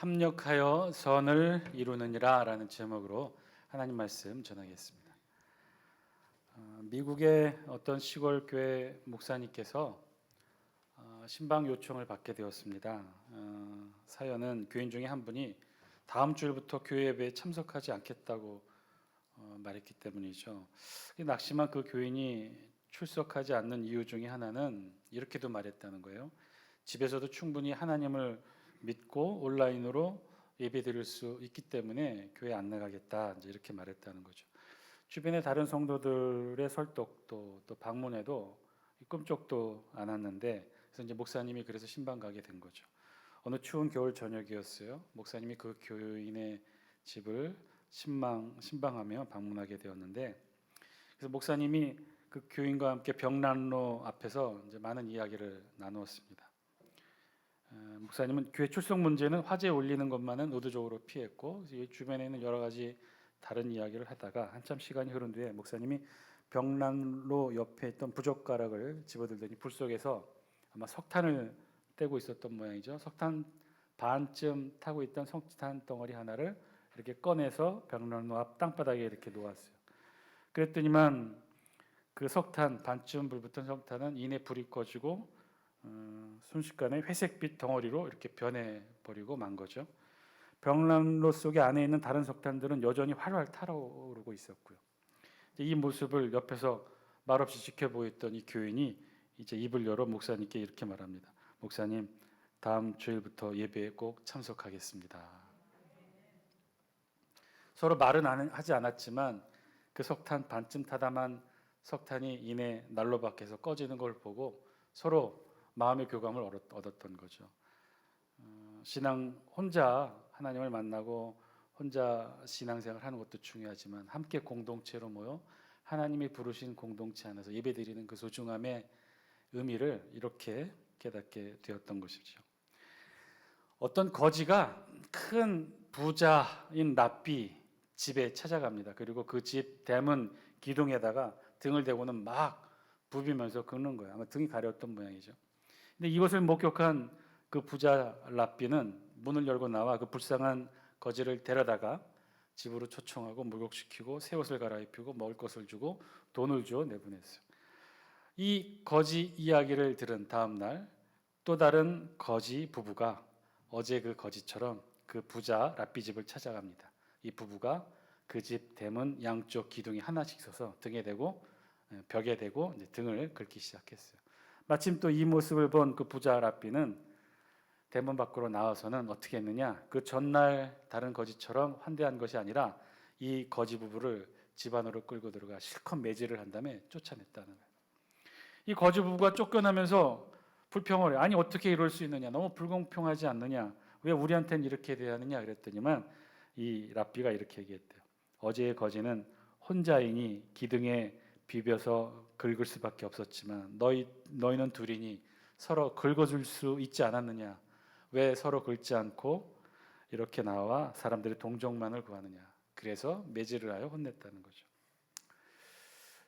협력하여 선을 이루느니라 라는 제목으로 하나님 말씀 전하겠습니다. 미국의 어떤 시골 교회 목사님께서 신방 요청을 받게 되었습니다. 사연은 교인 중에 한 분이 다음 주일부터 교회 예배에 참석하지 않겠다고 말했기 때문이죠. 낙심한 그 교인이 출석하지 않는 이유 중에 하나는 이렇게도 말했다는 거예요. 집에서도 충분히 하나님을 믿고 온라인으로 예배 드릴 수 있기 때문에 교회 안 나가겠다, 이렇게 말했다는 거죠. 주변의 다른 성도들의 설득도 또 방문해도 꿈쩍도 않았는데, 그래서 이제 목사님이 그래서 신방 가게 된 거죠. 어느 추운 겨울 저녁이었어요. 목사님이 그 교인의 집을 신방하며 방문하게 되었는데, 그래서 목사님이 그 교인과 함께 벽난로 앞에서 이제 많은 이야기를 나누었습니다. 목사님은 교회 출석 문제는 화제 올리는 것만은 의도적으로 피했고, 주변에 있는 여러 가지 다른 이야기를 하다가 한참 시간이 흐른 뒤에 목사님이 벽난로 옆에 있던 부젓가락을 집어들더니 불 속에서 아마 석탄을 떼고 있었던 모양이죠. 석탄 반쯤 타고 있던 석탄 덩어리 하나를 이렇게 꺼내서 벽난로 앞 땅바닥에 이렇게 놓았어요. 그랬더니만 그 석탄 반쯤 불 붙은 석탄은 이내 불이 꺼지고 순식간에 회색빛 덩어리로 이렇게 변해버리고 만 거죠. 벽난로 속에 안에 있는 다른 석탄들은 여전히 활활 타오르고 있었고요. 이 모습을 옆에서 말없이 지켜보였던 이 교인이 이제 입을 열어 목사님께 이렇게 말합니다. 목사님, 다음 주일부터 예배에 꼭 참석하겠습니다. 서로 말은 하지 않았지만 그 석탄 반쯤 타다만 석탄이 이내 난로 밖에서 꺼지는 걸 보고 서로 마음의 교감을 얻었던 거죠. 신앙 혼자 하나님을 만나고 혼자 신앙생활 하는 것도 중요하지만 함께 공동체로 모여 하나님이 부르신 공동체 안에서 예배드리는 그 소중함의 의미를 이렇게 깨닫게 되었던 것이죠. 어떤 거지가 큰 부자인 랍비 집에 찾아갑니다. 그리고 그 집 대문 기둥에다가 등을 대고는 막 부비면서 긁는 거예요. 아마 등이 가려웠던 모양이죠. 근데 이것을 목격한 그 부자 랍비는 문을 열고 나와 그 불쌍한 거지를 데려다가 집으로 초청하고 목욕시키고 새 옷을 갈아입히고 먹을 것을 주고 돈을 주어 내보냈어요. 이 거지 이야기를 들은 다음 날 또 다른 거지 부부가 어제 그 거지처럼 그 부자 랍비 집을 찾아갑니다. 이 부부가 그 집 대문 양쪽 기둥이 하나씩 서서 등에 대고 벽에 대고 이제 등을 긁기 시작했어요. 마침 또 이 모습을 본 그 부자 랍비는 대문 밖으로 나와서는 어떻게 했느냐, 그 전날 다른 거지처럼 환대한 것이 아니라 이 거지 부부를 집 안으로 끌고 들어가 실컷 매질을 한 다음에 쫓아냈다는 거예요. 이 거지 부부가 쫓겨나면서 불평을 해요. 아니 어떻게 이럴 수 있느냐, 너무 불공평하지 않느냐, 왜 우리한테는 이렇게 대하느냐 그랬더니만 이 랍비가 이렇게 얘기했대요. 어제의 거지는 혼자이니 기둥에 비벼서 긁을 수밖에 없었지만 너희는 둘이니 서로 긁어줄 수 있지 않았느냐, 왜 서로 긁지 않고 이렇게 나와 사람들의 동정만을 구하느냐, 그래서 매질을 하여 혼냈다는 거죠.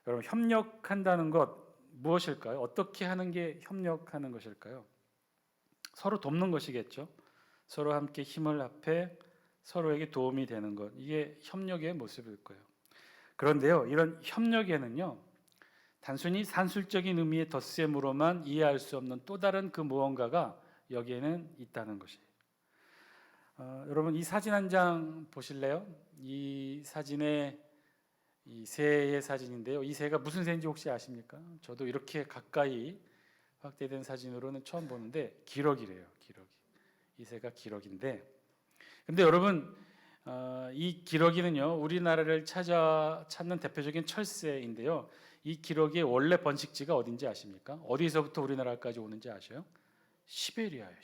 여러분, 협력한다는 것 무엇일까요? 어떻게 하는 게 협력하는 것일까요? 서로 돕는 것이겠죠. 서로 함께 힘을 합해 서로에게 도움이 되는 것, 이게 협력의 모습일 거예요. 그런데요, 이런 협력에는요, 단순히 산술적인 의미의 덧셈으로만 이해할 수 없는 또 다른 그 무언가가 여기에는 있다는 것이에요. 여러분, 이 사진 한 장 보실래요? 이 사진에 이 새의 사진인데요. 이 새가 무슨 새인지 혹시 아십니까? 저도 이렇게 가까이 확대된 사진으로는 처음 보는데 기러기래요. 기러기. 이 새가 기러기인데, 근데 여러분, 이 기러기는요, 우리나라를 찾는 대표적인 철새인데요. 이 기러기의 원래 번식지가 어딘지 아십니까? 어디서부터 우리나라까지 오는지 아셔요? 시베리아예요.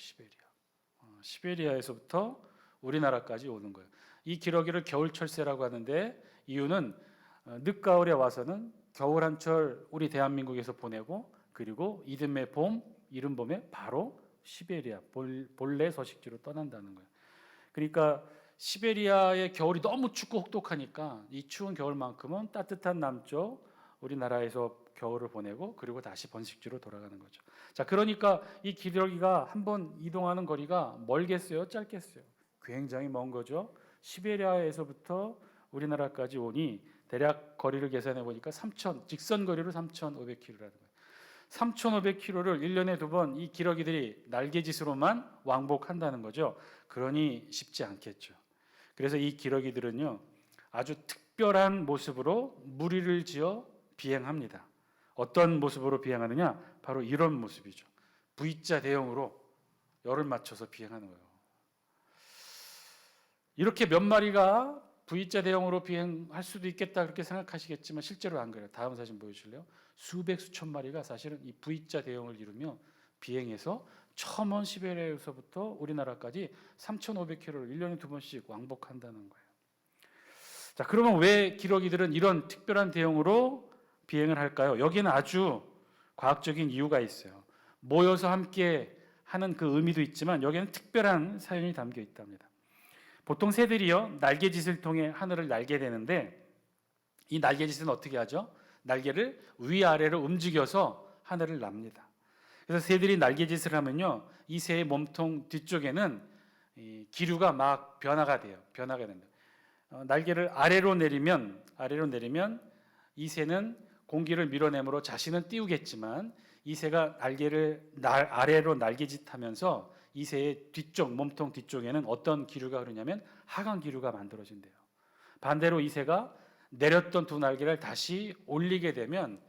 시베리아에서부터 우리나라까지 오는 거예요. 이 기러기를 겨울철새라고 하는데, 이유는 늦가을에 와서는 겨울 한철 우리 대한민국에서 보내고, 그리고 이듬해 봄, 이른 봄에 바로 시베리아 본래 서식지로 떠난다는 거예요. 그러니까 시베리아의 겨울이 너무 춥고 혹독하니까 이 추운 겨울만큼은 따뜻한 남쪽 우리나라에서 겨울을 보내고 그리고 다시 번식지로 돌아가는 거죠. 자, 그러니까 이 기러기가 한번 이동하는 거리가 멀겠어요, 짧겠어요? 굉장히 먼 거죠. 시베리아에서부터 우리나라까지 오니 대략 거리를 계산해 보니까 직선 거리로 3,500km라는 거예요. 3,500km를 1년에 2번 이 기러기들이 날개짓으로만 왕복한다는 거죠. 그러니 쉽지 않겠죠. 그래서 이 기러기들은요, 아주 특별한 모습으로 무리를 지어 비행합니다. 어떤 모습으로 비행하느냐? 바로 이런 모습이죠. V자 대형으로 열을 맞춰서 비행하는 거예요. 이렇게 몇 마리가 V자 대형으로 비행할 수도 있겠다 그렇게 생각하시겠지만 실제로 안 그래요. 다음 사진 보여주실래요? 수백 수천 마리가 사실은 이 V자 대형을 이루며 비행해서 첨언 시베리아에서부터 우리나라까지 3,500km를 1년에 2번씩 왕복한다는 거예요. 자, 그러면 왜 기러기들은 이런 특별한 대형으로 비행을 할까요? 여기는 아주 과학적인 이유가 있어요. 모여서 함께 하는 그 의미도 있지만 여기에는 특별한 사연이 담겨 있답니다. 보통 새들이요, 날개짓을 통해 하늘을 날게 되는데 이 날개짓은 어떻게 하죠? 날개를 위아래로 움직여서 하늘을 납니다. 그래서 새들이 날개짓을 하면요, 이 새의 몸통 뒤쪽에는 이 기류가 막 변화가 된다. 날개를 아래로 내리면 이 새는 공기를 밀어내므로 자신은 띄우겠지만 이 새가 날개를 아래로 날개짓하면서 이 새의 몸통 뒤쪽에는 어떤 기류가 흐르냐면 하강 기류가 만들어진대요. 반대로 이 새가 내렸던 두 날개를 다시 올리게 되면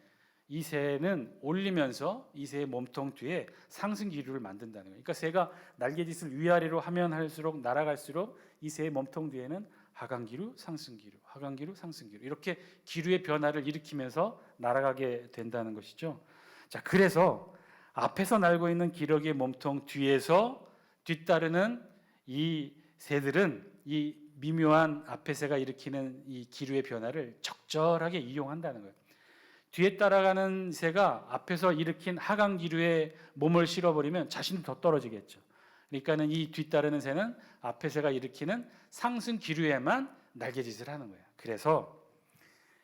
이 새는 올리면서 이 새의 몸통 뒤에 상승 기류를 만든다는 거예요. 그러니까 새가 날개짓을 위아래로 하면 할수록 날아갈수록 이 새의 몸통 뒤에는 하강 기류, 상승 기류, 하강 기류, 상승 기류 이렇게 기류의 변화를 일으키면서 날아가게 된다는 것이죠. 자, 그래서 앞에서 날고 있는 기러기의 몸통 뒤에서 뒤따르는 이 새들은 이 미묘한 앞에 새가 일으키는 이 기류의 변화를 적절하게 이용한다는 거예요. 뒤에 따라가는 새가 앞에서 일으킨 하강 기류에 몸을 실어버리면 자신도 더 떨어지겠죠. 그러니까는 이 뒤따르는 새는 앞에 새가 일으키는 상승 기류에만 날개짓을 하는 거예요. 그래서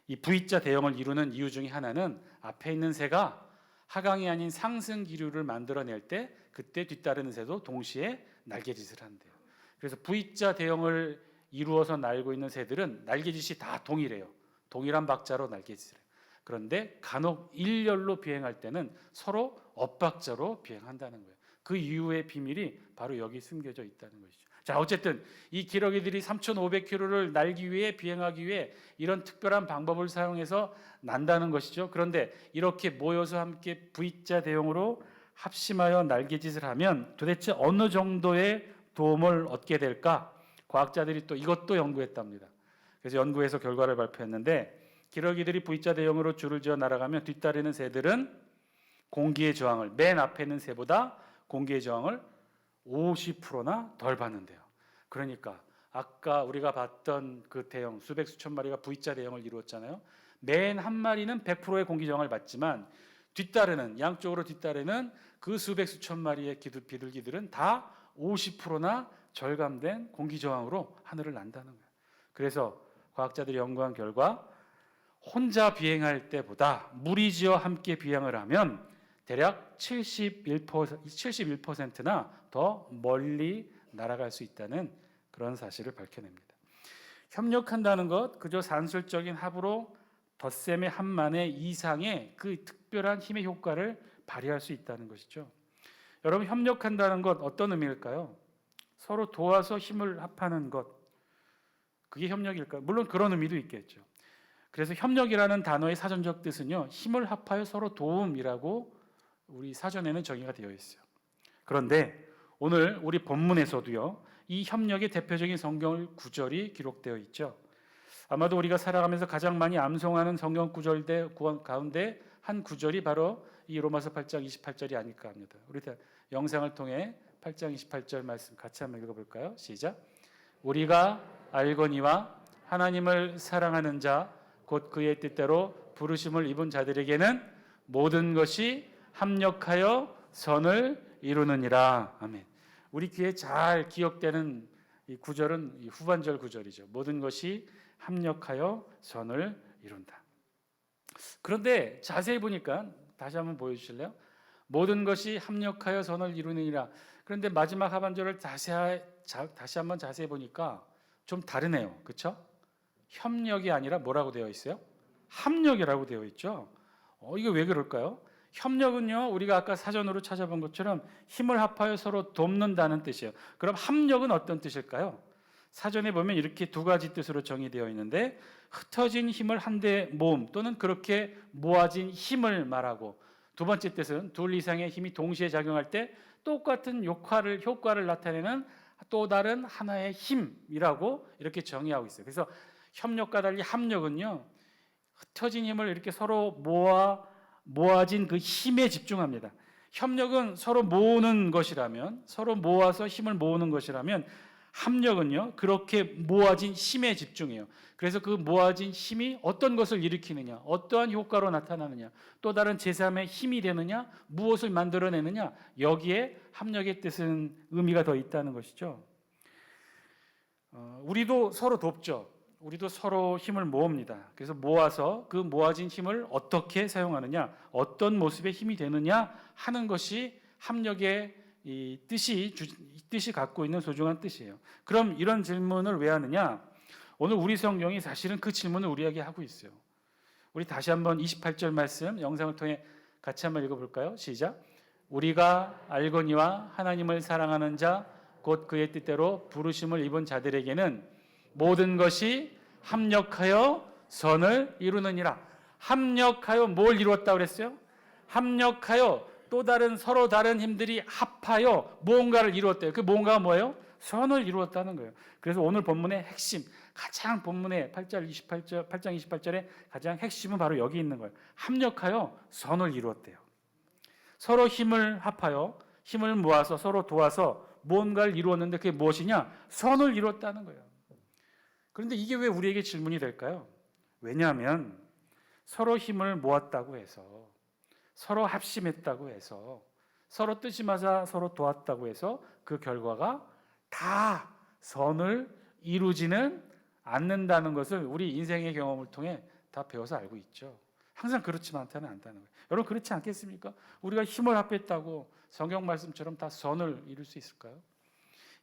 이 V자 대형을 이루는 이유 중에 하나는 앞에 있는 새가 하강이 아닌 상승 기류를 만들어낼 때 그때 뒤따르는 새도 동시에 날개짓을 한대요. 그래서 V자 대형을 이루어서 날고 있는 새들은 날개짓이 다 동일해요. 동일한 박자로 날개짓을 해요. 그런데 간혹 일렬로 비행할 때는 서로 엇박자로 비행한다는 거예요. 그 이유의 비밀이 바로 여기 숨겨져 있다는 것이죠. 자, 어쨌든 이 기러기들이 3,500km를 날기 위해 비행하기 위해 이런 특별한 방법을 사용해서 난다는 것이죠. 그런데 이렇게 모여서 함께 V자 대형으로 합심하여 날개짓을 하면 도대체 어느 정도의 도움을 얻게 될까? 과학자들이 또 이것도 연구했답니다. 그래서 연구해서 결과를 발표했는데 기러기들이 V자 대형으로 줄을 지어 날아가면 뒤따르는 새들은 공기의 저항을 맨 앞에 있는 새보다 공기의 저항을 50%나 덜 받는데요. 그러니까 아까 우리가 봤던 그 대형 수백 수천 마리가 V자 대형을 이루었잖아요. 맨 한 마리는 100%의 공기 저항을 받지만 양쪽으로 뒤따르는 그 수백 수천 마리의 비둘기들은 다 50%나 절감된 공기 저항으로 하늘을 난다는 거예요. 그래서 과학자들이 연구한 결과 혼자 비행할 때보다 무리지어 함께 비행을 하면 대략 71%나 더 멀리 날아갈 수 있다는 그런 사실을 밝혀냅니다. 협력한다는 것, 그저 산술적인 합으로 덧셈의 한만의 이상의 그 특별한 힘의 효과를 발휘할 수 있다는 것이죠. 여러분, 협력한다는 것 어떤 의미일까요? 서로 도와서 힘을 합하는 것, 그게 협력일까요? 물론 그런 의미도 있겠죠. 그래서 협력이라는 단어의 사전적 뜻은요, 힘을 합하여 서로 도움이라고 우리 사전에는 정의가 되어 있어요. 그런데 오늘 우리 본문에서도요, 이 협력의 대표적인 성경 구절이 기록되어 있죠. 아마도 우리가 살아가면서 가장 많이 암송하는 성경 구절 가운데 한 구절이 바로 이 로마서 8장 28절이 아닐까 합니다. 우리 영상을 통해 8장 28절 말씀 같이 한번 읽어볼까요? 시작. 우리가 알거니와 하나님을 사랑하는 자 곧 그의 뜻대로 부르심을 입은 자들에게는 모든 것이 합력하여 선을 이루느니라. 아멘. 우리 귀에 잘 기억되는 이 구절은 이 후반절 구절이죠. 모든 것이 합력하여 선을 이룬다. 그런데 자세히 보니까 다시 한번 보여주실래요? 모든 것이 합력하여 선을 이루느니라. 그런데 마지막 하반절을 다시 한번 자세히 보니까 좀 다르네요. 그렇죠? 협력이 아니라 뭐라고 되어 있어요? 합력이라고 되어 있죠. 이게 왜 그럴까요? 협력은요, 우리가 아까 사전으로 찾아본 것처럼 힘을 합하여 서로 돕는다는 뜻이에요. 그럼 합력은 어떤 뜻일까요? 사전에 보면 이렇게 두 가지 뜻으로 정의되어 있는데, 흩어진 힘을 한데 모음 또는 그렇게 모아진 힘을 말하고, 두 번째 뜻은 둘 이상의 힘이 동시에 작용할 때 똑같은 효과를 나타내는 또 다른 하나의 힘이라고 이렇게 정의하고 있어요. 그래서 협력과 달리 합력은요, 흩어진 힘을 이렇게 서로 모아진 그 힘에 집중합니다. 협력은 서로 모으는 것이라면, 서로 모아서 힘을 모으는 것이라면, 합력은요, 그렇게 모아진 힘에 집중해요. 그래서 그 모아진 힘이 어떤 것을 일으키느냐, 어떠한 효과로 나타나느냐, 또 다른 제3의 힘이 되느냐, 무엇을 만들어내느냐, 여기에 합력의 뜻은 의미가 더 있다는 것이죠. 우리도 서로 돕죠. 우리도 서로 힘을 모읍니다. 그래서 모아서 그 모아진 힘을 어떻게 사용하느냐, 어떤 모습의 힘이 되느냐 하는 것이 합력의 이 뜻이 갖고 있는 소중한 뜻이에요. 그럼 이런 질문을 왜 하느냐? 오늘 우리 성경이 사실은 그 질문을 우리에게 하고 있어요. 우리 다시 한번 28절 말씀 영상을 통해 같이 한번 읽어볼까요? 시작. 우리가 알거니와 하나님을 사랑하는 자 곧 그의 뜻대로 부르심을 입은 자들에게는 모든 것이 합력하여 선을 이루느니라. 합력하여 뭘 이루었다고 그랬어요? 합력하여 또 다른 서로 다른 힘들이 합하여 무언가를 이루었대요. 그 무언가가 뭐예요? 선을 이루었다는 거예요. 그래서 오늘 본문의 핵심, 가장 본문의 8장 28절의 가장 핵심은 바로 여기 있는 거예요. 합력하여 선을 이루었대요. 서로 힘을 합하여 힘을 모아서 서로 도와서 무언가를 이루었는데 그게 무엇이냐? 선을 이루었다는 거예요. 그런데 이게 왜 우리에게 질문이 될까요? 왜냐하면 서로 힘을 모았다고 해서, 서로 합심했다고 해서, 서로 뜻이 맞아 서로 도왔다고 해서 그 결과가 다 선을 이루지는 않는다는 것을 우리 인생의 경험을 통해 다 배워서 알고 있죠. 항상 그렇지만 않다는 거예요. 여러분 그렇지 않겠습니까? 우리가 힘을 합했다고 성경 말씀처럼 다 선을 이룰 수 있을까요?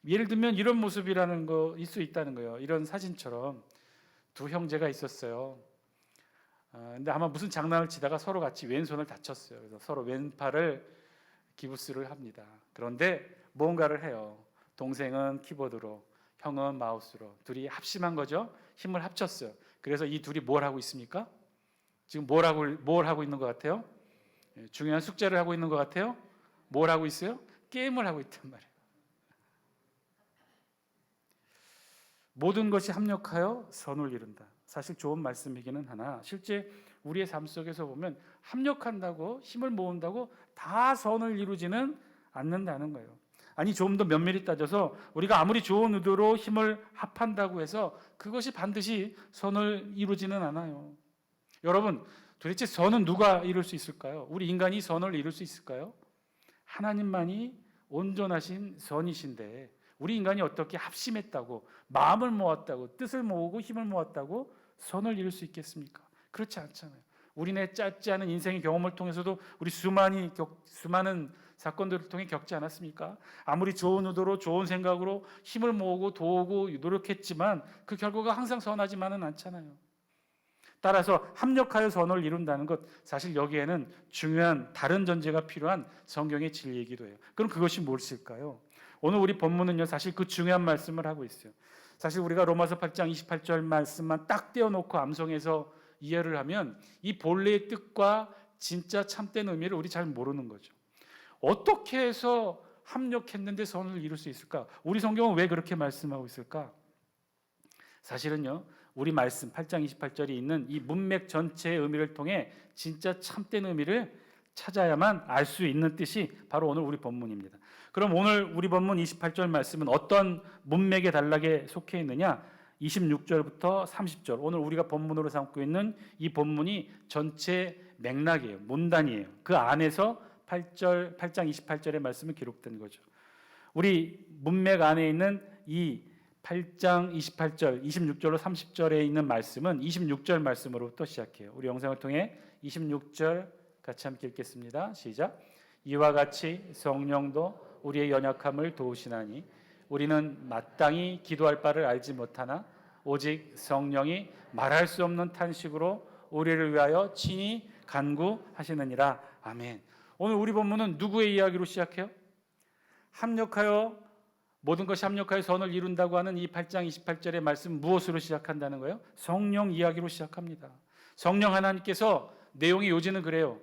예를 들면 이런 모습이라는 거일 수 있다는 거예요. 이런 사진처럼 두 형제가 있었어요. 근데 아마 무슨 장난을 치다가 서로 같이 왼손을 다쳤어요. 그래서 서로 왼팔을 기부스를 합니다. 그런데 뭔가를 해요. 동생은 키보드로, 형은 마우스로. 둘이 합심한 거죠. 힘을 합쳤어요. 그래서 이 둘이 뭘 하고 있습니까? 지금 뭘 하고 있는 것 같아요? 중요한 숙제를 하고 있는 것 같아요? 뭘 하고 있어요? 게임을 하고 있단 말이에요. 모든 것이 합력하여 선을 이룬다. 사실 좋은 말씀이기는 하나 실제 우리의 삶 속에서 보면 합력한다고 힘을 모은다고 다 선을 이루지는 않는다는 거예요. 아니 좀 더 면밀히 따져서 우리가 아무리 좋은 의도로 힘을 합한다고 해서 그것이 반드시 선을 이루지는 않아요. 여러분 도대체 선은 누가 이룰 수 있을까요? 우리 인간이 선을 이룰 수 있을까요? 하나님만이 온전하신 선이신데 우리 인간이 어떻게 합심했다고 마음을 모았다고 뜻을 모으고 힘을 모았다고 선을 이룰 수 있겠습니까? 그렇지 않잖아요. 우리네 짧지 않은 인생의 경험을 통해서도 우리 수많은 사건들을 통해 겪지 않았습니까? 아무리 좋은 의도로 좋은 생각으로 힘을 모으고 도우고 노력했지만 그 결과가 항상 선하지만은 않잖아요. 따라서 합력하여 선을 이룬다는 것 사실 여기에는 중요한 다른 전제가 필요한 성경의 진리이기도 해요. 그럼 그것이 무엇일까요? 오늘 우리 본문은요 사실 그 중요한 말씀을 하고 있어요. 사실 우리가 로마서 8장 28절 말씀만 딱 떼어놓고 암송해서 이해를 하면 이 본래의 뜻과 진짜 참된 의미를 우리 잘 모르는 거죠. 어떻게 해서 합력했는데 선을 이룰 수 있을까? 우리 성경은 왜 그렇게 말씀하고 있을까? 사실은요 우리 말씀 8장 28절이 있는 이 문맥 전체의 의미를 통해 진짜 참된 의미를 찾아야만 알 수 있는 뜻이 바로 오늘 우리 본문입니다. 그럼 오늘 우리 본문 28절 말씀은 어떤 문맥의 단락에 속해 있느냐? 26절부터 30절 오늘 우리가 본문으로 삼고 있는 이 본문이 전체 맥락이에요. 문단이에요. 그 안에서 8장 28절의 말씀이 기록된 거죠. 우리 문맥 안에 있는 이 8장 28절, 26절로 30절에 있는 말씀은 26절 말씀으로부터 시작해요. 우리 영상을 통해 26절 같이 함께 읽겠습니다. 시작. 이와 같이 성령도 우리의 연약함을 도우시나니 우리는 마땅히 기도할 바를 알지 못하나 오직 성령이 말할 수 없는 탄식으로 우리를 위하여 친히 간구하시느니라. 아멘. 오늘 우리 본문은 누구의 이야기로 시작해요? 합력하여 모든 것이 합력하여 선을 이룬다고 하는 이 8장 28절의 말씀 무엇으로 시작한다는 거예요? 성령 이야기로 시작합니다. 성령 하나님께서 내용의 요지는 그래요.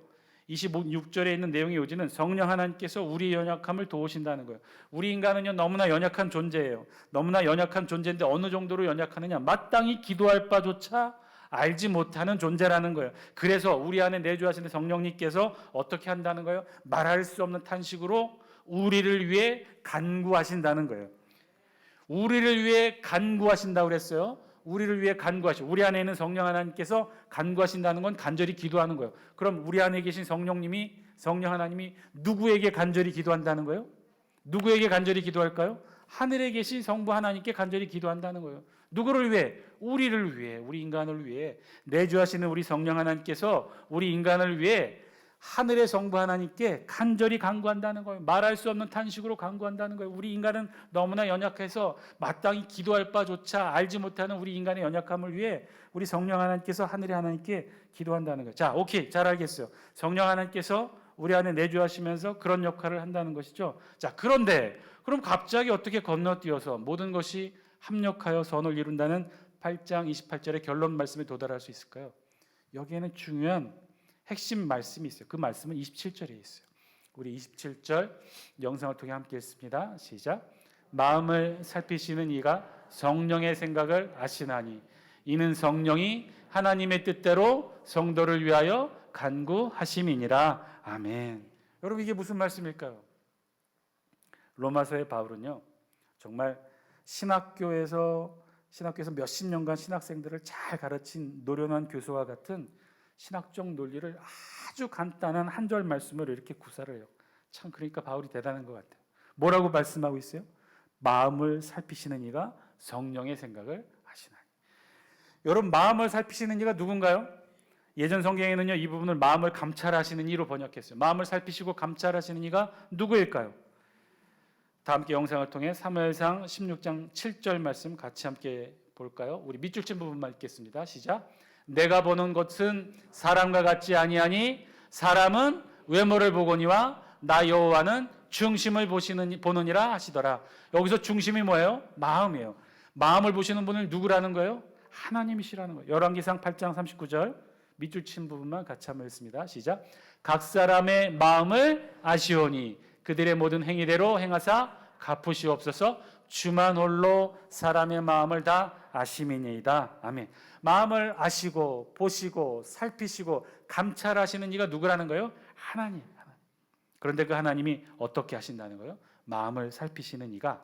26절에 있는 내용의 요지는 성령 하나님께서 우리 연약함을 도우신다는 거예요. 우리 인간은요 너무나 연약한 존재예요. 너무나 연약한 존재인데 어느 정도로 연약하느냐? 마땅히 기도할 바조차 알지 못하는 존재라는 거예요. 그래서 우리 안에 내주하시는 성령님께서 어떻게 한다는 거예요? 말할 수 없는 탄식으로 우리를 위해 간구하신다는 거예요. 우리를 위해 간구하신다고 그랬어요. 우리를 위해 간구하시고, 우리 안에 있는 성령 하나님께서 간구하신다는 건 간절히 기도하는 거예요. 그럼 우리 안에 계신 성령 하나님이 누구에게 간절히 기도한다는 거예요? 누구에게 간절히 기도할까요? 하늘에 계신 성부 하나님께 간절히 기도한다는 거예요. 누구를 위해? 우리를 위해, 우리 인간을 위해. 내주하시는 우리 성령 하나님께서 우리 인간을 위해 하늘의 성부 하나님께 간절히 간구한다는 거예요. 말할 수 없는 탄식으로 간구한다는 거예요. 우리 인간은 너무나 연약해서 마땅히 기도할 바조차 알지 못하는 우리 인간의 연약함을 위해 우리 성령 하나님께서 하늘의 하나님께 기도한다는 거예요. 자, 오케이, 잘 알겠어요. 성령 하나님께서 우리 안에 내주하시면서 그런 역할을 한다는 것이죠. 자, 그런데 그럼 갑자기 어떻게 건너뛰어서 모든 것이 합력하여 선을 이룬다는 8장 28절의 결론 말씀에 도달할 수 있을까요? 여기에는 중요한 핵심 말씀이 있어요. 그 말씀은 27절에 있어요. 우리 27절 영상을 통해 함께 읽습니다. 시작. 마음을 살피시는 이가 성령의 생각을 아시나니 이는 성령이 하나님의 뜻대로 성도를 위하여 간구하심이니라. 아멘. 여러분 이게 무슨 말씀일까요? 로마서의 바울은요 정말 신학교에서 몇십 년간 신학생들을 잘 가르친 노련한 교수와 같은 신학적 논리를 아주 간단한 한 절 말씀으로 이렇게 구사를 해요. 참 그러니까 바울이 대단한 것 같아요. 뭐라고 말씀하고 있어요? 마음을 살피시는 이가 성령의 생각을 아시나니. 여러분 마음을 살피시는 이가 누군가요? 예전 성경에는요 이 부분을 마음을 감찰하시는 이로 번역했어요. 마음을 살피시고 감찰하시는 이가 누구일까요? 다 함께 영상을 통해 사무엘상 16장 7절 말씀 같이 함께 볼까요? 우리 밑줄 친 부분만 읽겠습니다. 시작. 내가 보는 것은 사람과 같지 아니하니 사람은 외모를 보거니와 나 여호와는 중심을 보느니라 하시더라. 여기서 중심이 뭐예요? 마음이에요. 마음을 보시는 분은 누구라는 거예요? 하나님이시라는 거예요. 열왕기상 8장 39절 밑줄 친 부분만 같이 한번 읽습니다. 시작. 각 사람의 마음을 아시오니 그들의 모든 행위대로 행하사 갚으시옵소서. 주만 홀로 사람의 마음을 다 아심이니이다. 아멘. 마음을 아시고 보시고 살피시고 감찰하시는 이가 누구라는 거예요? 하나님. 그런데 그 하나님이 어떻게 하신다는 거예요? 마음을 살피시는 이가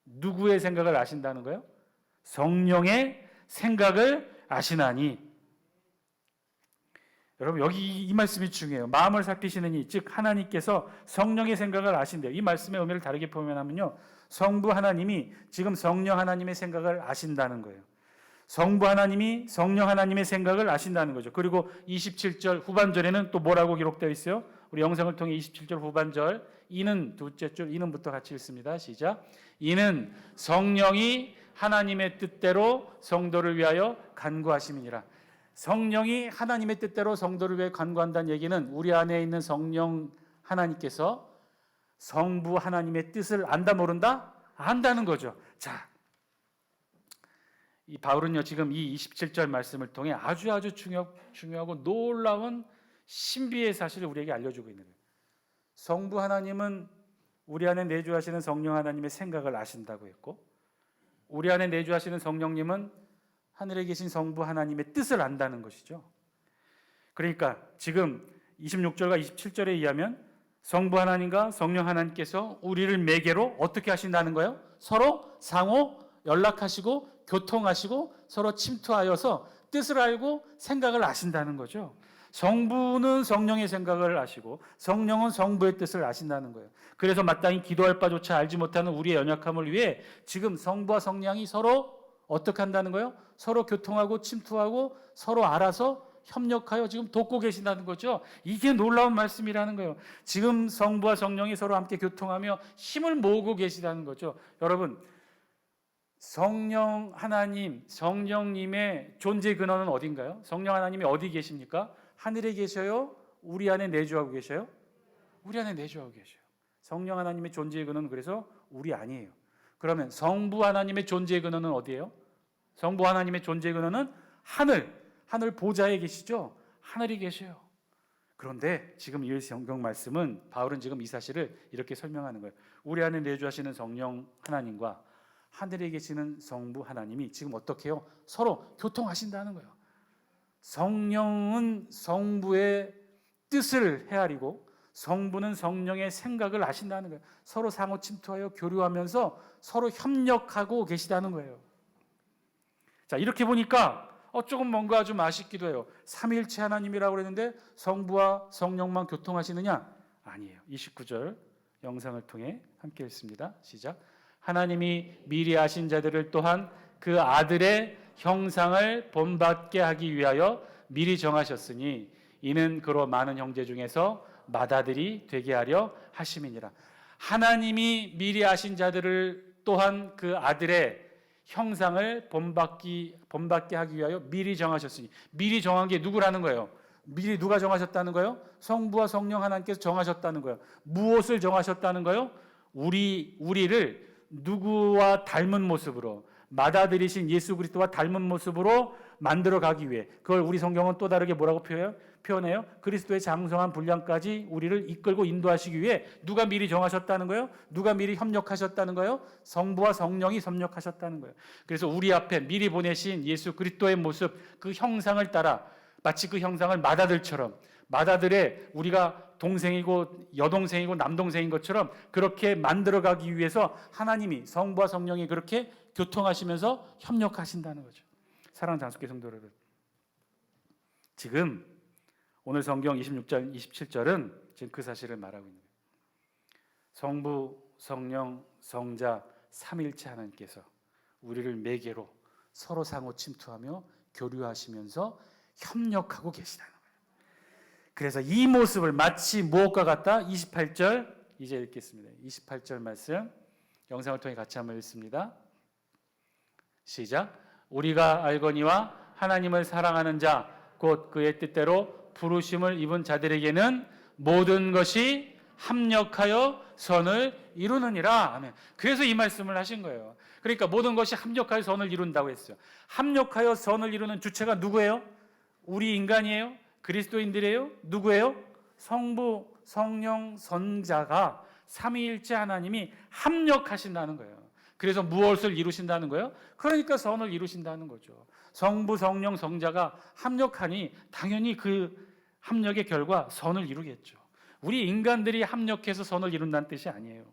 누구의 생각을 아신다는 거예요? 성령의 생각을 아시나니. 여러분 여기 이 말씀이 중요해요. 마음을 살피시는 이, 즉 하나님께서 성령의 생각을 아신대요. 이 말씀의 의미를 다르게 표현하면요, 성부 하나님이 지금 성령 하나님의 생각을 아신다는 거예요. 성부 하나님이 성령 하나님의 생각을 아신다는 거죠. 그리고 27절 후반절에는 또 뭐라고 기록되어 있어요? 우리 영상을 통해 27절 후반절 이는 둘째 줄 이는부터 같이 읽습니다. 시작. 이는 성령이 하나님의 뜻대로 성도를 위하여 간구하심이니라. 성령이 하나님의 뜻대로 성도를 위해 간구한다는 얘기는 우리 안에 있는 성령 하나님께서 성부 하나님의 뜻을 안다 모른다? 안다는 거죠. 자, 이 바울은요 지금 이 27절 말씀을 통해 아주 중요하고 놀라운 신비의 사실을 우리에게 알려주고 있는 거예요. 성부 하나님은 우리 안에 내주하시는 성령 하나님의 생각을 아신다고 했고, 우리 안에 내주하시는 성령님은 하늘에 계신 성부 하나님의 뜻을 안다는 것이죠. 그러니까 지금 26절과 27절에 의하면 성부 하나님과 성령 하나님께서 우리를 매개로 어떻게 하신다는 거예요? 서로 상호 연락하시고 교통하시고 서로 침투하여서 뜻을 알고 생각을 아신다는 거죠. 성부는 성령의 생각을 아시고 성령은 성부의 뜻을 아신다는 거예요. 그래서 마땅히 기도할 바조차 알지 못하는 우리의 연약함을 위해 지금 성부와 성령이 서로 어떻게 한다는 거예요? 서로 교통하고 침투하고 서로 알아서 협력하여 지금 돕고 계신다는 거죠. 이게 놀라운 말씀이라는 거예요. 지금 성부와 성령이 서로 함께 교통하며 힘을 모으고 계시다는 거죠. 여러분, 성령 하나님, 성령님의 존재 근원은 어딘가요? 성령 하나님이 어디 계십니까? 하늘에 계셔요? 우리 안에 내주하고 계셔요? 우리 안에 내주하고 계셔요. 성령 하나님의 존재의 근원은 그래서 우리 아니에요. 그러면 성부 하나님의 존재의 근원은 어디예요? 성부 하나님의 존재의 근원은 하늘 보좌에 계시죠? 하늘에 계셔요. 그런데 지금 이 성경 말씀은 바울은 지금 이 사실을 이렇게 설명하는 거예요. 우리 안에 내주하시는 성령 하나님과 하늘에 계시는 성부 하나님이 지금 어떻게 해요? 서로 교통하신다는 거예요. 성령은 성부의 뜻을 헤아리고 성부는 성령의 생각을 아신다는 거예요. 서로 상호 침투하여 교류하면서 서로 협력하고 계시다는 거예요. 자, 이렇게 보니까 조금 뭔가 좀 아쉽기도 해요. 삼위일체 하나님이라고 그랬는데 성부와 성령만 교통하시느냐? 아니에요. 29절 영상을 통해 함께 읽습니다. 시작. 하나님이 미리 아신 자들을 또한 그 아들의 형상을 본받게 하기 위하여 미리 정하셨으니 이는 그로 많은 형제 중에서 맏아들이 되게 하려 하심이니라. 하나님이 미리 아신 자들을 또한 그 아들의 형상을 본받게 하기 위하여 미리 정하셨으니, 미리 정한 게 누구라는 거예요? 미리 누가 정하셨다는 거예요? 성부와 성령 하나님께서 정하셨다는 거예요. 무엇을 정하셨다는 거예요? 우리를 누구와 닮은 모습으로, 맏아들이신 예수 그리스도와 닮은 모습으로 만들어 가기 위해, 그걸 우리 성경은 또 다르게 뭐라고 표현해요? 그리스도의 장성한 분량까지 우리를 이끌고 인도하시기 위해 누가 미리 정하셨다는 거예요? 누가 미리 협력하셨다는 거예요? 성부와 성령이 협력하셨다는 거예요. 그래서 우리 앞에 미리 보내신 예수 그리스도의 모습, 그 형상을 따라 마치 그 형상을 맏아들처럼, 맏아들의 우리가 동생이고 여동생이고 남동생인 것처럼 그렇게 만들어가기 위해서 하나님이, 성부와 성령이 그렇게 교통하시면서 협력하신다는 거죠. 사랑하는 장수교 성도 여러분, 지금 오늘 성경 26절, 27절은 지금 그 사실을 말하고 있는 거예요. 성부, 성령, 성자, 삼일체 하나님께서 우리를 매개로 서로 상호 침투하며 교류하시면서 협력하고 계시다는 거예요. 그래서 이 모습을 마치 무엇과 같다? 28절 이제 읽겠습니다. 28절 말씀 영상을 통해 같이 한번 읽습니다. 시작. 우리가 알거니와 하나님을 사랑하는 자 곧 그의 뜻대로 부르심을 입은 자들에게는 모든 것이 합력하여 선을 이루느니라. 아멘. 그래서 이 말씀을 하신 거예요. 그러니까 모든 것이 합력하여 선을 이룬다고 했어요. 합력하여 선을 이루는 주체가 누구예요? 우리 인간이에요? 그리스도인들이에요? 누구예요? 성부, 성령, 성자가 삼위일체 하나님이 합력하신다는 거예요. 그래서 무엇을 이루신다는 거예요? 그러니까 선을 이루신다는 거죠. 성부, 성령, 성자가 합력하니 당연히 그 합력의 결과 선을 이루겠죠. 우리 인간들이 합력해서 선을 이룬다는 뜻이 아니에요.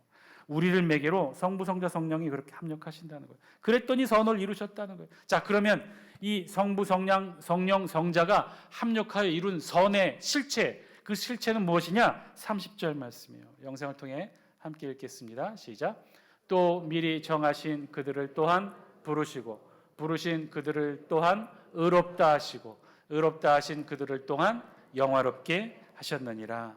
우리를 매개로 성부, 성자, 성령이 그렇게 합력하신다는 거예요. 그랬더니 선을 이루셨다는 거예요. 자, 그러면 이 성부, 성령, 성자가 합력하여 이룬 선의 실체, 그 실체는 무엇이냐? 30절 말씀이에요. 영상을 통해 함께 읽겠습니다. 시작. 또 미리 정하신 그들을 또한 부르시고 부르신 그들을 또한 의롭다 하시고 의롭다 하신 그들을 또한 영화롭게 하셨느니라.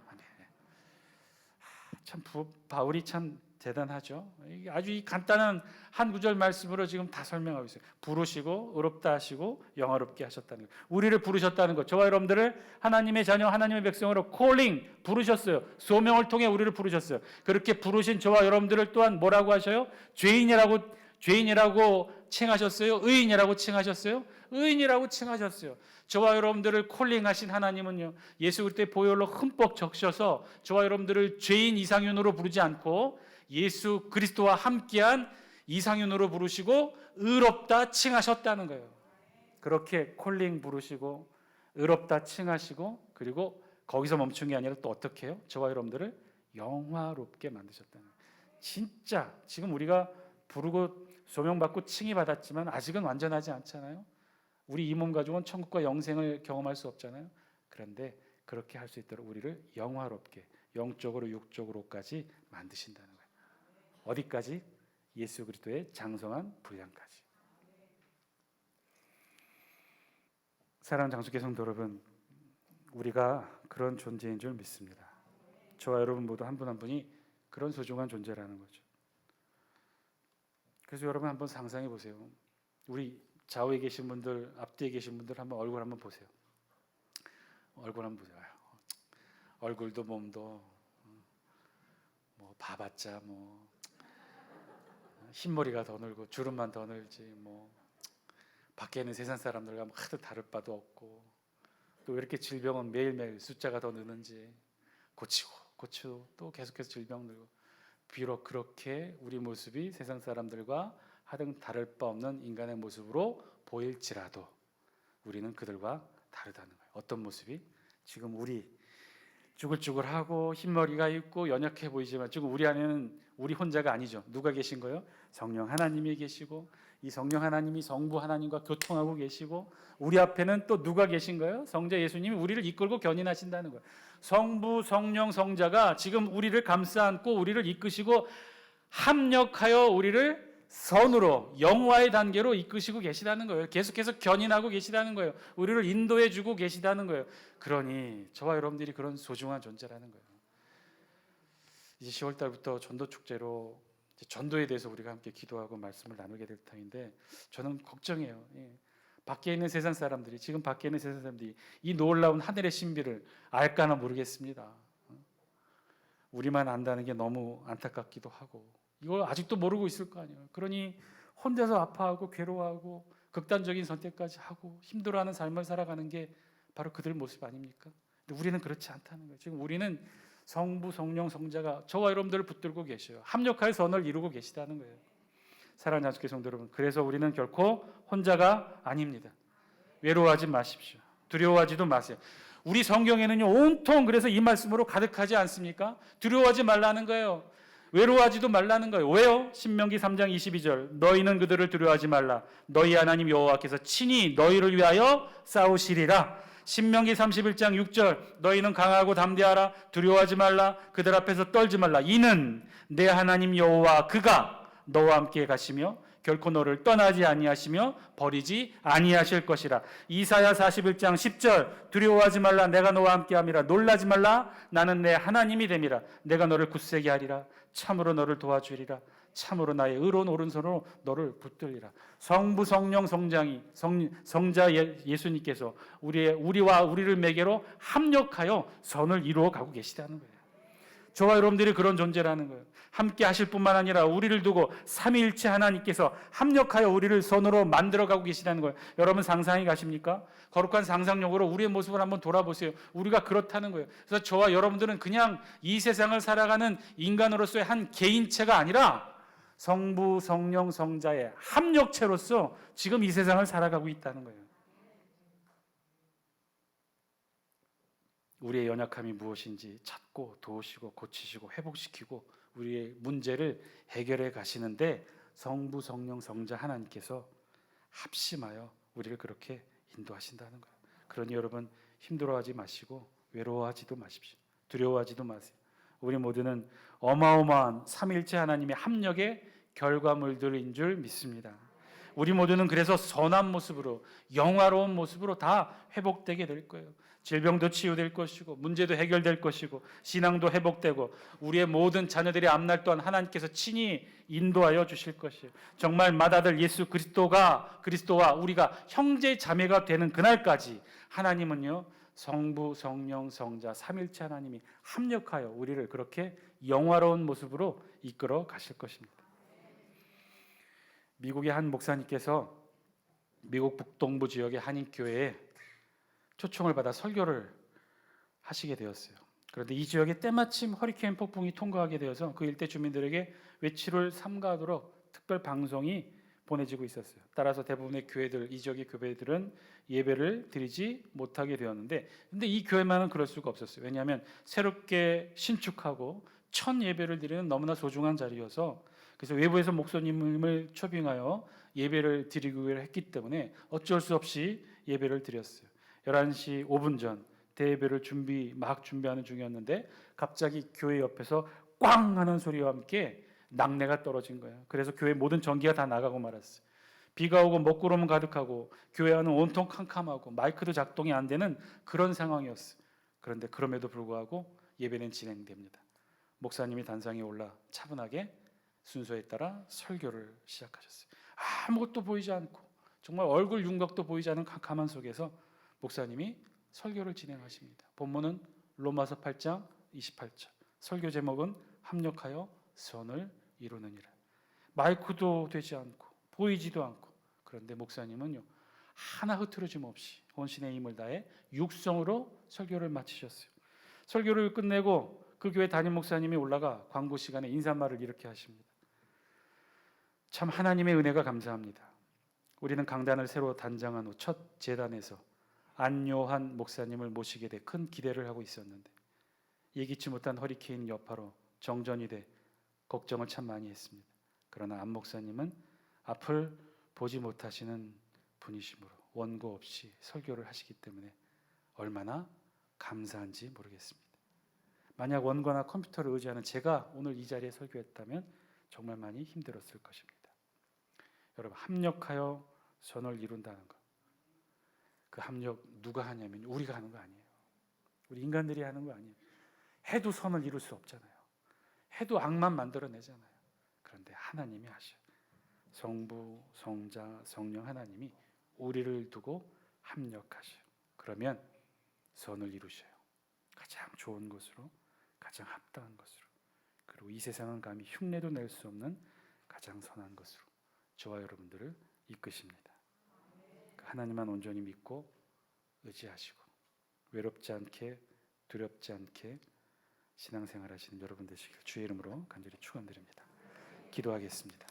참 바울이 참 대단하죠. 아주 이 간단한 한 구절 말씀으로 지금 다 설명하고 있어요. 부르시고 의롭다 하시고 영화롭게 하셨다는 것. 우리를 부르셨다는 것. 저와 여러분들을 하나님의 자녀, 하나님의 백성으로 콜링 부르셨어요. 소명을 통해 우리를 부르셨어요. 그렇게 부르신 저와 여러분들을 또한 뭐라고 하셔요? 죄인이라고 칭하셨어요? 의인이라고 칭하셨어요? 의인이라고 칭하셨어요. 저와 여러분들을 콜링하신 하나님은요, 예수 그리스도의 보혈로 흠뻑 적셔서 저와 여러분들을 죄인 이상윤으로 부르지 않고 예수 그리스도와 함께한 이상윤으로 부르시고 의롭다 칭하셨다는 거예요. 그렇게 콜링 부르시고 의롭다 칭하시고, 그리고 거기서 멈춘 게 아니라 또 어떻게 해요? 저와 여러분들을 영화롭게 만드셨다는 거예요. 진짜 지금 우리가 부르고 소명받고 칭의 받았지만 아직은 완전하지 않잖아요. 우리 이 몸 가지고는 천국과 영생을 경험할 수 없잖아요. 그런데 그렇게 할 수 있도록 우리를 영화롭게, 영적으로 육적으로까지 만드신다는 거예요. 어디까지? 예수 그리스도의 장성한 분량까지. 사랑하는 장수교 성도 여러분, 우리가 그런 존재인 줄 믿습니다. 저와 여러분 모두 한 분 한 분이 그런 소중한 존재라는 거죠. 그래서 여러분 한번 상상해 보세요. 우리 좌우에 계신 분들, 앞뒤에 계신 분들 한번 얼굴 한번 보세요. 얼굴 한번 보세요. 얼굴도 몸도 뭐 봐봤자 뭐 흰머리가 더 늘고 주름만 더 늘지 뭐 밖에 있는 세상 사람들과 뭐 하도 다를 바도 없고 또 왜 이렇게 질병은 매일매일 숫자가 더 느는지 고치고 또 계속해서 질병 늘고 비록 그렇게 우리 모습이 세상 사람들과 하등 다를 바 없는 인간의 모습으로 보일지라도 우리는 그들과 다르다는 거예요. 어떤 모습이? 지금 우리 쭈글쭈글하고 흰머리가 있고 연약해 보이지만 지금 우리 안에는 우리 혼자가 아니죠. 누가 계신 거예요? 성령 하나님이 계시고 이 성령 하나님이 성부 하나님과 교통하고 계시고 우리 앞에는 또 누가 계신 거예요? 성자 예수님이 우리를 이끌고 견인하신다는 거예요. 성부, 성령, 성자가 지금 우리를 감싸 안고 우리를 이끄시고 합력하여 우리를 선으로 영화의 단계로 이끄시고 계시다는 거예요. 계속해서 견인하고 계시다는 거예요. 우리를 인도해 주고 계시다는 거예요. 그러니 저와 여러분들이 그런 소중한 존재라는 거예요. 이제 10월 달부터 전도 축제로 전도에 대해서 우리가 함께 기도하고 말씀을 나누게 될 터인데 저는 걱정해요. 밖에 있는 세상 사람들이 지금 밖에 있는 세상 사람들이 이 놀라운 하늘의 신비를 알까나 모르겠습니다. 우리만 안다는 게 너무 안타깝기도 하고 이걸 아직도 모르고 있을 거 아니에요. 그러니 혼자서 아파하고 괴로워하고 극단적인 선택까지 하고 힘들어하는 삶을 살아가는 게 바로 그들 모습 아닙니까? 근데 우리는 그렇지 않다는 거예요. 지금 우리는 성부, 성령, 성자가 저와 여러분들을 붙들고 계셔요. 합력하여 선을 이루고 계시다는 거예요. 사랑하는 장수교 성도 여러분, 그래서 우리는 결코 혼자가 아닙니다. 외로워하지 마십시오. 두려워하지도 마세요. 우리 성경에는요 온통 그래서 이 말씀으로 가득하지 않습니까? 두려워하지 말라는 거예요. 외로워하지도 말라는 거예요. 왜요? 신명기 3장 22절 너희는 그들을 두려워하지 말라. 너희 하나님 여호와께서 친히 너희를 위하여 싸우시리라. 신명기 31장 6절 너희는 강하고 담대하라. 두려워하지 말라. 그들 앞에서 떨지 말라. 이는 내 하나님 여호와 그가 너와 함께 가시며 결코 너를 떠나지 아니하시며 버리지 아니하실 것이라. 이사야 41장 10절 두려워하지 말라. 내가 너와 함께함이라. 놀라지 말라. 나는 내 하나님이 됨이라. 내가 너를 굳세게 하리라. 참으로 너를 도와주리라. 참으로 나의 의로운 오른손으로 너를 붙들리라. 성부, 성령, 성자 예수님께서 우리와 우리를 매개로 합력하여 선을 이루어 가고 계시다는 거예요. 저와 여러분들이 그런 존재라는 거예요. 함께 하실 뿐만 아니라 우리를 두고 삼위일체 하나님께서 합력하여 우리를 선으로 만들어가고 계시다는 거예요. 여러분 상상이 가십니까? 거룩한 상상력으로 우리의 모습을 한번 돌아보세요. 우리가 그렇다는 거예요. 그래서 저와 여러분들은 그냥 이 세상을 살아가는 인간으로서의 한 개인체가 아니라 성부, 성령, 성자의 합력체로서 지금 이 세상을 살아가고 있다는 거예요. 우리의 연약함이 무엇인지 찾고 도우시고 고치시고 회복시키고 우리의 문제를 해결해 가시는데 성부, 성령, 성자 하나님께서 합심하여 우리를 그렇게 인도하신다는 거예요. 그러니 여러분 힘들어하지 마시고 외로워하지도 마십시오. 두려워하지도 마세요. 우리 모두는 어마어마한 삼위일체 하나님의 합력의 결과물들인 줄 믿습니다. 우리 모두는 그래서 선한 모습으로 영화로운 모습으로 다 회복되게 될 거예요. 질병도 치유될 것이고 문제도 해결될 것이고 신앙도 회복되고 우리의 모든 자녀들의 앞날 또한 하나님께서 친히 인도하여 주실 것이에요. 정말 맏아들 예수 그리스도와 우리가 형제 자매가 되는 그날까지 하나님은요 성부, 성령, 성자 삼일체 하나님이 합력하여 우리를 그렇게 영화로운 모습으로 이끌어 가실 것입니다. 미국의 한 목사님께서 미국 북동부 지역의 한인교회에 초청을 받아 설교를 하시게 되었어요. 그런데 이 지역에 때마침 허리케인 폭풍이 통과하게 되어서 그 일대 주민들에게 외출을 삼가하도록 특별 방송이 보내지고 있었어요. 따라서 대부분의 교회들, 이 지역의 교회들은 예배를 드리지 못하게 되었는데 근데 이 교회만은 그럴 수가 없었어요. 왜냐하면 새롭게 신축하고 첫 예배를 드리는 너무나 소중한 자리여서 그래서 외부에서 목사님을 초빙하여 예배를 드리기로 했기 때문에 어쩔 수 없이 예배를 드렸어요. 11시 5분 전 대예배를 막 준비하는 중이었는데 갑자기 교회 옆에서 꽝 하는 소리와 함께 낙뢰가 떨어진 거예요. 그래서 교회 모든 전기가 다 나가고 말았어요. 비가 오고 먹구름은 가득하고 교회 안은 온통 캄캄하고 마이크도 작동이 안 되는 그런 상황이었어요. 그런데 그럼에도 불구하고 예배는 진행됩니다. 목사님이 단상에 올라 차분하게 순서에 따라 설교를 시작하셨어요. 아무것도 보이지 않고 정말 얼굴 윤곽도 보이지 않은 캄캄한 속에서 목사님이 설교를 진행하십니다. 본문은 로마서 8장 28절. 설교 제목은 합력하여 선을 이루느니라. 마이크도 되지 않고 보이지도 않고, 그런데 목사님은요 하나 흐트러짐 없이 혼신의 힘을 다해 육성으로 설교를 마치셨어요. 설교를 끝내고 그 교회 담임 목사님이 올라가 광고 시간에 인사말을 이렇게 하십니다. 참 하나님의 은혜가 감사합니다. 우리는 강단을 새로 단장한 후 첫 제단에서 안요한 목사님을 모시게 돼 큰 기대를 하고 있었는데 예기치 못한 허리케인 여파로 정전이 돼 걱정을 참 많이 했습니다. 그러나 안 목사님은 앞을 보지 못하시는 분이시므로 원고 없이 설교를 하시기 때문에 얼마나 감사한지 모르겠습니다. 만약 원고나 컴퓨터를 의지하는 제가 오늘 이 자리에 설교했다면 정말 많이 힘들었을 것입니다. 여러분, 합력하여 선을 이룬다는 것, 그 합력 누가 하냐면 우리가 하는 거 아니에요. 우리 인간들이 하는 거 아니에요. 해도 선을 이룰 수 없잖아요. 해도 악만 만들어내잖아요. 그런데 하나님이 하셔요. 성부, 성자, 성령 하나님이 우리를 두고 합력하셔요. 그러면 선을 이루셔요. 가장 좋은 것으로, 가장 합당한 것으로, 그리고 이 세상은 감히 흉내도 낼 수 없는 가장 선한 것으로 저와 여러분들을 이끄십니다. 하나님만 온전히 믿고 의지하시고 외롭지 않게 두렵지 않게 신앙생활 하시는 여러분 되시길 주의 이름으로 간절히 축원드립니다. 기도하겠습니다.